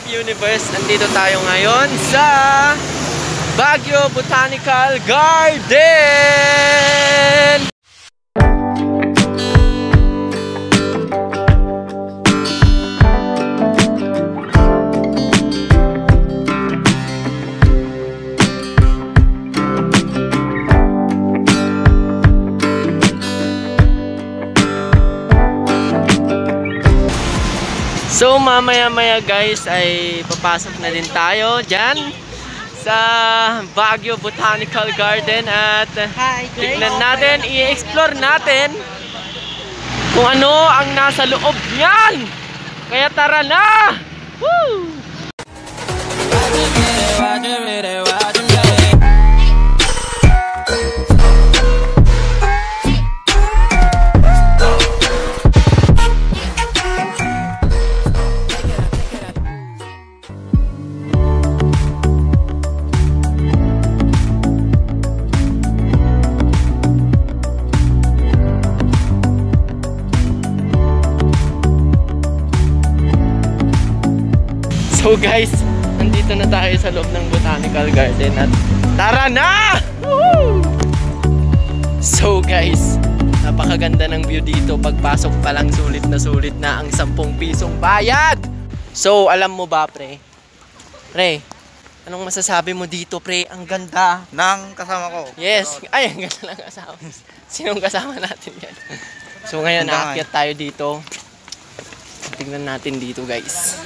Universe? Nandito tayo ngayon sa Baguio Botanical Garden! So mamaya-maya guys ay papasok na din tayo dyan sa Baguio Botanical Garden at tignan natin, i-explore natin kung ano ang nasa loob niyan. Kaya tara na! Woo! So guys, nandito na tayo sa loob ng Botanical Garden at tara na! Woo! So guys, napakaganda ng view dito. Pagpasok pa lang sulit na ang 10 pisong bayad. So alam mo ba pre? Pre, anong masasabi mo dito pre? Ang ganda ng kasama ko. Yes, ay ang ganda ng kasama. Sinong kasama natin yan? So ngayon aakyat tayo dito. Tingnan natin dito guys.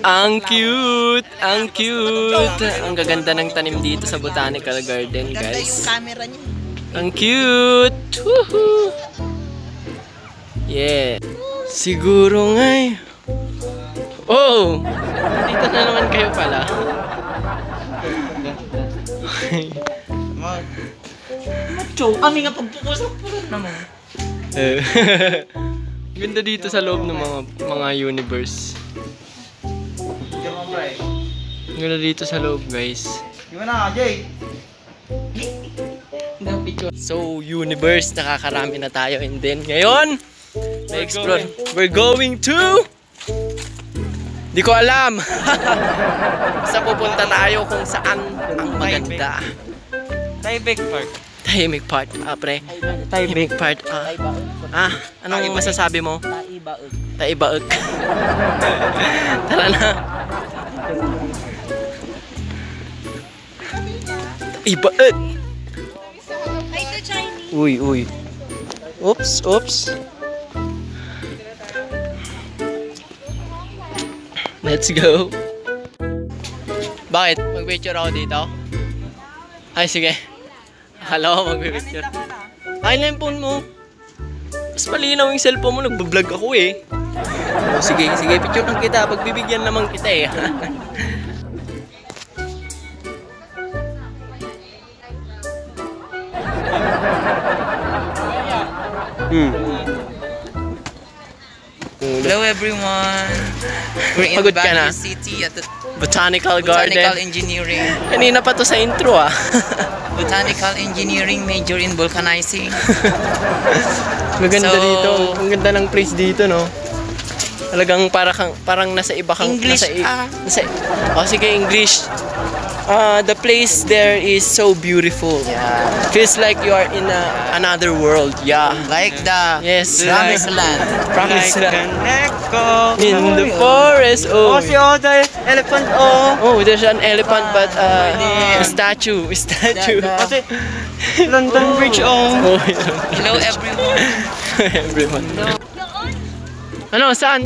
Ang cute! Ang cute! Ang gaganda ng tanim dito sa Botanical Garden, guys. Ang cute! Woohoo! Yeah! Siguro nga eh. Oh! Dito na naman kayo pala. Macho, kami nga pagpupusap po naman. Ganda dito sa loob ng mga universe. Ganda dito sa loob guys. Gimana Jay? So universe, nakakarami na tayo and then ngayon na-explore. We're going to di ko alam. Sa pupunta tayo kung saan ang maganda. Taibek Park. Tahimik part, pre. Tahimik part. Anong masasabi mo? Taibaeg. Taibaeg. Tara na. Taibaeg. Uy, uy. Oops, oops. Let's go. Bakit? Mag-picture ako dito? Ay, sige. Akala ko mag-picture. Ay, na yung phone mo. Mas malinaw yung cellphone mo. Nagbablog ako eh. Oh, sige, sige. Picture lang kita. Pagbibigyan naman kita eh. Hello everyone. We're in Baguio City at the Botanical Garden. Botanical Engineering. Kanina pa to sa intro ah. Botanical Engineering, major in vulcanizing. Maganda dito. Ang ganda ng place dito, no? Talagang parang nasa iba kang English. Sige, English. The place there is so beautiful. Yeah. Feels like you are in another world. Yeah. Like the Promised Land. Promised Land. Echo. In the forest. Oh, si the elephant. Oh, there's an elephant but a statue. Kasi London Bridge. Oh, Hello everyone. everyone. Ano? Saan?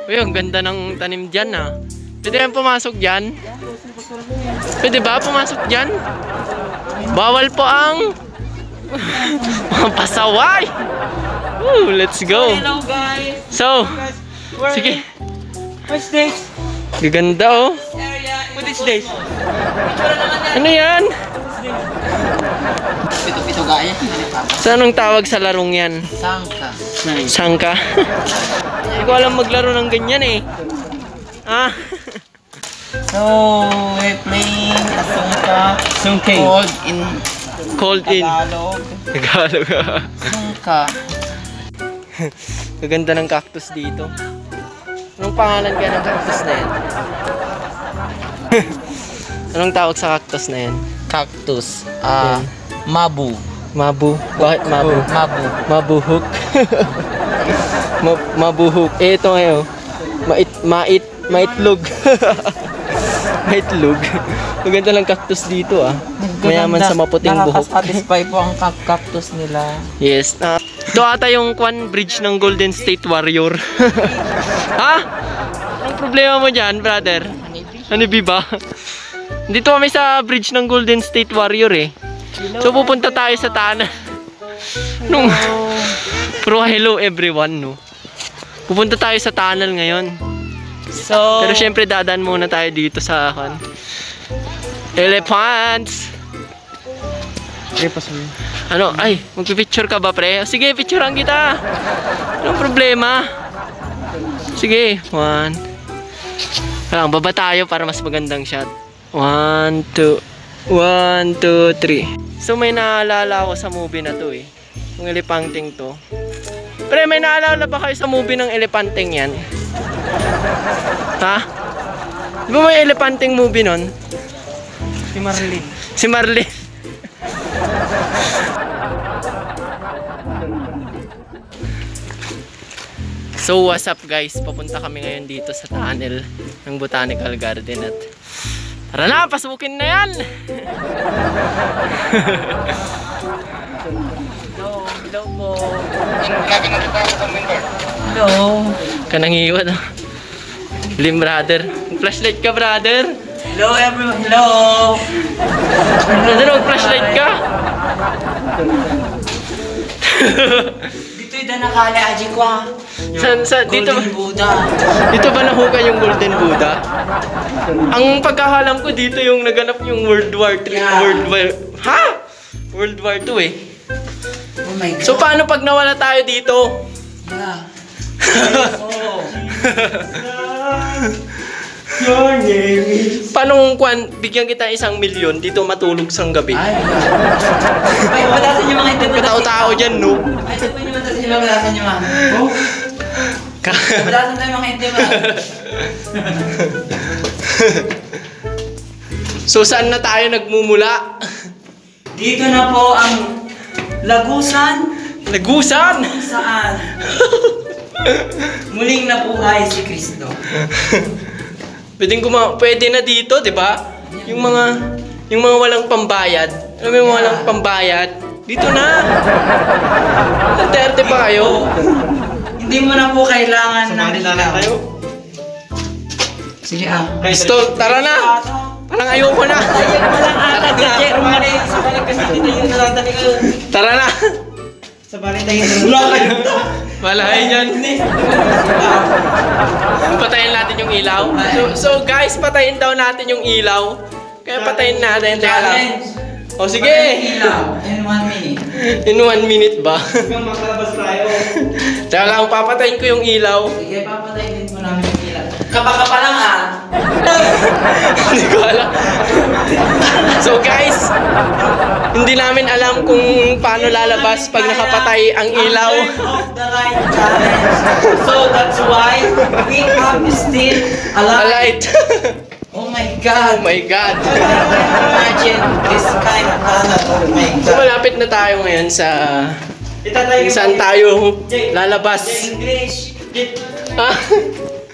Uy, ang ganda ng tanim dyan ah. Pwede yan pumasok dyan? Pwede ba pumasok dyan? Bawal po ang mga pasaway! Woo, let's go! Hello guys. So, sige. What's this? Gaganda oh. What is this? Ano yan? Pito-pito gaya. Saan ang tawag sa larong yan? Sangka. Sangka? Hindi ko alam maglaro ng ganyan eh. So, we're playing Asungka. Sungkay. Called in Cold in. Tagalog. Tagalog. Asungka. Gaganda ng cactus dito. Anong pangalan kaya ng cactus na yan? Anong tawag sa cactus na yan? Cactus. Yan. Mabu. Mabu. Bakit mabu? Mabu. Mabuhok. Mabuhok. Eh, ito ngayon. Maitlog. Maitlog. Maganda lang cactus dito ah. Mayaman sa maputing buhok. Nakakasatisfy po ang cactus nila. Yes. Ito ata yung bridge ng Golden State Warrior. Ha? Anong problema mo dyan, brother? Honeybee ba? Dito kami sa bridge ng Golden State Warrior eh. So pupunta tayo sa tanan. Pero hello everyone, no. Pupunta tayo sa tunnel ngayon. So, Pero syempre dadaan muna tayo dito sa elephants. Ano? Ay, magpipicture ka ba, pre? Sige, picturean kita. Anong problema? Sige, 1. Lang, baba tayo para mas magandang shot. 1, 2. 1, 2, 3. So may naalala ako sa movie na to eh. Yung elepanting to. Pre, may naalala ba kayo sa movie ng elepanting yan? Ha? Di ba may elepanting movie nun? si Marlene. Si Marlene. So what's up guys? Papunta kami ngayon dito sa tunnel ng Botanical Garden at tara na, pasukin na yan! Hello po. Hello. Kanang iwan oh. Lim brother. Flashlight ka brother. Hello everyone. Hello. Brother, mag-flashlight ka. Dito yung danakala aji ko ah. Dito Golden Buddha. Dito ba nahuka yung Golden Buddha? Ang pagkakalam ko dito yung naganap yung World War 3. Yeah. Ha? World War 2 eh. Oh my God. So paano pag nawala tayo dito? Yeah. Your name is... Paano kung bigyan kita 1,000,000 dito matulog sang gabi? Ay, ay, patasin yung mga ito. Katao-tao dyan, no? Ay, ito po yung patasin yung mga patasin yung mga. Oh, patasin tayo mga ito. So saan na tayo nagmumula? Dito na po ang Lagusan. Lagusan! Saan? Muling nabuhay si Kristo. Pwede na dito, 'di ba? Yung mga walang pambayad. Alam mo yung walang pambayad? Dito na. Duterte pa kayo. Hindi mo na po kailangan ng ilaw. tayo. Sige ah. Gusto, tara na. Parang ayoko na. Tayo mo lang ata. DJ Romane. Sa balik kasi dito yung nalatani ko. Tara na. Sa balik tayo. Wala kayo. Malahay yan. Patayin natin yung ilaw. So guys, patayin daw natin yung ilaw. Kaya patayin natin. Teka lang. O sige. Ilaw. In 1 minute. In 1 minute ba? Hanggang makalabas tayo. Teka lang, papatayin ko yung ilaw. Sige, papatayin din po namin yung ilaw. Kapaka lang ah. Hindi ko alam. So guys, hindi namin alam kung paano lalabas pag nakapatay ang ilaw. Turn off the light challenge. So that's why we have still a A light. light. Oh my Oh God. my God. Imagine this kind of tunnel. Oh my So God. malapit na tayo ngayon sa Itatay kung saan tayo lalabas. English. Ha?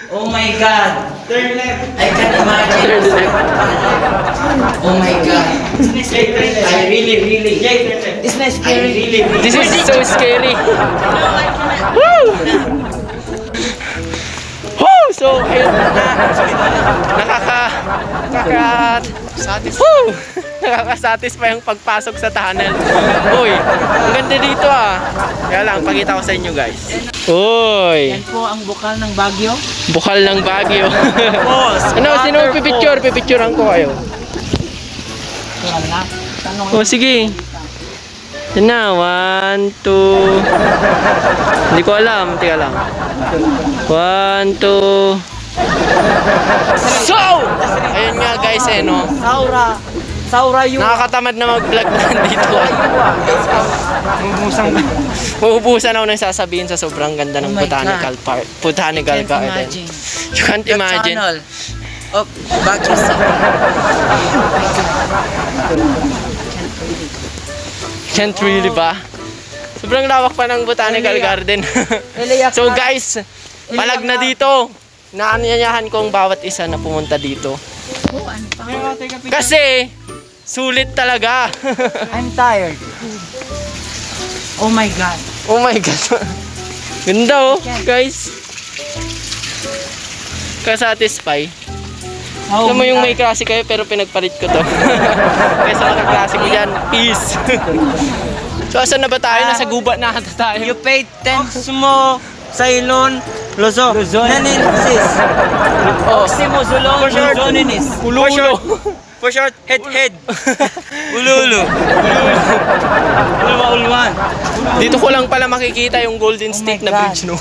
Oh my God. Turn left. I can imagine. Turn left. Oh my God. I really. Jake, turn left. It's not I scary. really. This is so scary. Woo! Woo! So, ayun na. Nakaka-satisfy ang pagpasok sa tunnel. Uy, ang ganda dito ah. Kaya lang, pakita ko sa inyo guys. Uy, Yan po ang bukal ng Baguio. bukal ng Baguio. Boss, Ano, sino pipicture? Pipicturean ko kayo. Wala. Tanong. O, sige. Yan na, 1, 2. Hindi ko alam, teka lang. 1, 2, So, ayun nga guys no. Saura yun. Nakakatamad na mag-vlog dito. Uubusan ako ng sasabihin sa sobrang ganda ng Oh my botanical garden. You can't imagine. Channel. Oh, Baguio City. Can't really ba? Sobrang lawak pa ng botanical garden. So guys, palag na dito. Naanyayahan ko ang bawat isa na pumunta dito. Kasi, sulit talaga. I'm tired. Oh my God. Oh my God. Ganda oh, guys. Ka-satisfy. Oh Alam mo my yung God. may klase kayo pero pinagpalit ko to. Kaya sa mga klase ko yan, peace. So asan na ba tayo? Nasa gubat na ata tayo. You paid 10 mo, Ceylon, Luzon. Naninis. Oh, Oximo, Zulon, For short. Luzoninis. Ulo-ulo. For short, head. Ululu. Ulwan. Dito ko lang pala makikita yung golden state na God. bridge, no?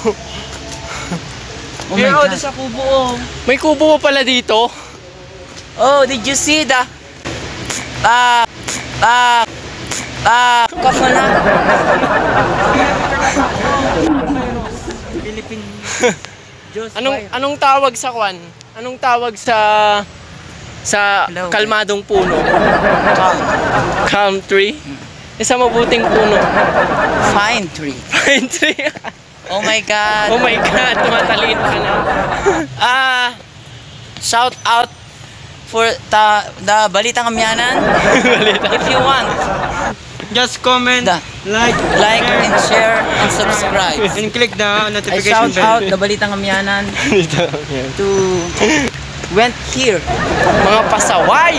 Oh my God. Sa kubo. Oh. May kubo pa pala dito. Oh, did you see the kafana? Philippine. Anong tawag sa kwan? Anong tawag sa Hello. kalmadong puno? Calm tree? Isa mabuting puno. Fine tree. Pine tree. Oh my God. Oh my God, tumatalino ka na. Shout out for the Balitang Amyanan. If you want, Just comment, like and share and subscribe. and click the I notification shout out bell. the Balitang Amyanan to went here. Mga pasaway!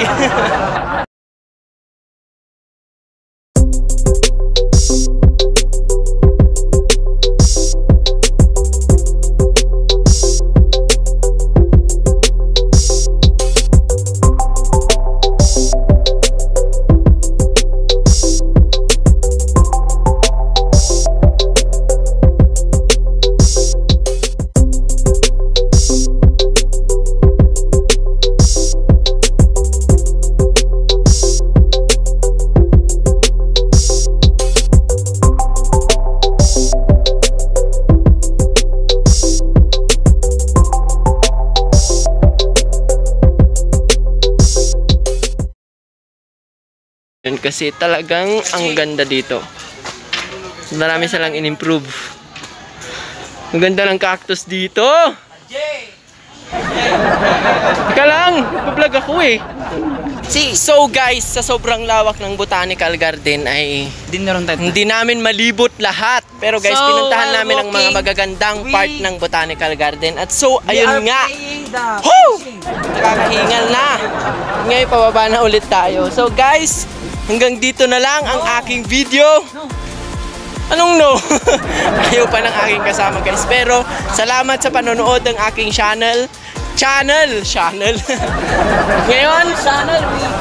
Yun, kasi talagang ang ganda dito. Marami silang in-improve. Ang ganda ng cactus dito. Teka lang, nag-vlog ako eh. So guys, sa sobrang lawak ng botanical garden ay hindi namin malibot lahat. Pero guys, So, pinuntahan while namin ang mga walking, magagandang we- part ng botanical garden. At so, We are ayun nga. playing the Woo! Nakakahingal na. Ngayon, pababa na ulit tayo. So guys, hanggang dito na lang ang aking video. Anong no? Ayaw pa ng aking kasama guys. Pero salamat sa panonood ng aking channel. Ngayon,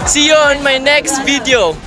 see you on my next video.